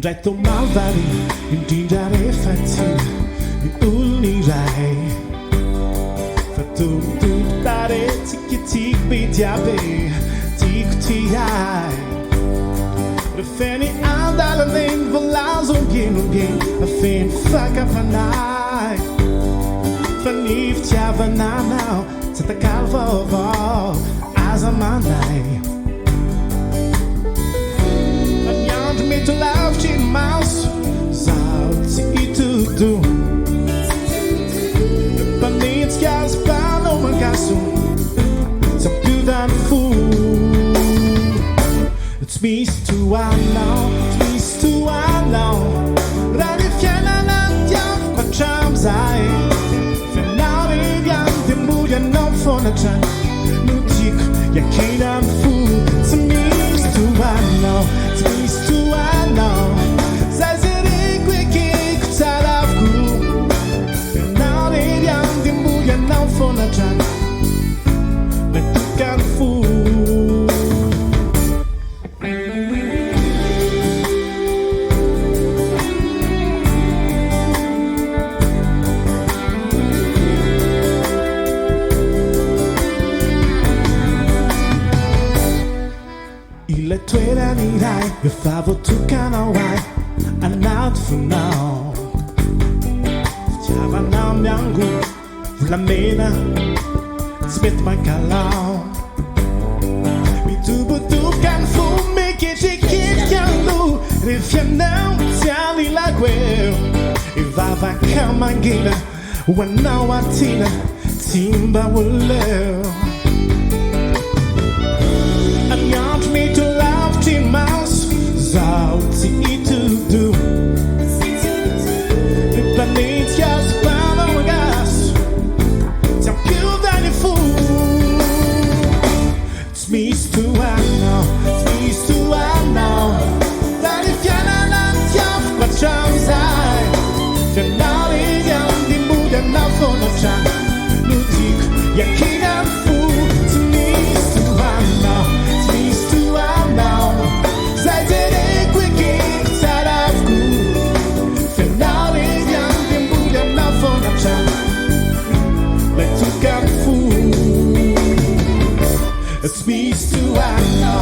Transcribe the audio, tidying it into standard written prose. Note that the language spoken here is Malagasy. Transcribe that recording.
Indray tao mavary indrindra rehefa ty ny olony iray fa torotory-taretsika tiako be diabe tiako ty ahy refeny andalany volazo ombienombien afeny fakafanay fa ny fitiavananao tsy atakalo vaovao aza manday mety lavitry ny maso zaho tsy hitodo mpanitsika azy mpanao mangaso tsy ampiodany fo tsy misy toanao tsy misy toanao raha ny fiainana tiavoko hatramizay fianao revy any dia moly anao fonatrany no tiako iakinany fo tsy misy toanao tsy misy toanao zay zereko ekeko tsara avokoa fianao revy any dia moly anao fonatrany natokany fo ilay toerany iray efa voatokanao ahy anaty fonao fitiavanao miango volamena tsy mety mankalao mitobotoboka ny fo miketriketrika no rehefianao tsy alilako eo ivavaka mangina ho anao atina tsy mba oleo aniandro mety lavitry ny maso zaho tsy hitodo mpanitsika azy mpanao mangaso tsy ampiodany fo tsy misy toanao tsy misy toanao raha ny fiainana tiavoko hatramizay fianao revy any dia moly anao fonatrany no tiako iakinany fo tsy misy toanao tsy misy toanao zay jereko ekeko tsara avokoa fianao revy any dia moly anao fonatrany lay tokany fo tsy misy toanao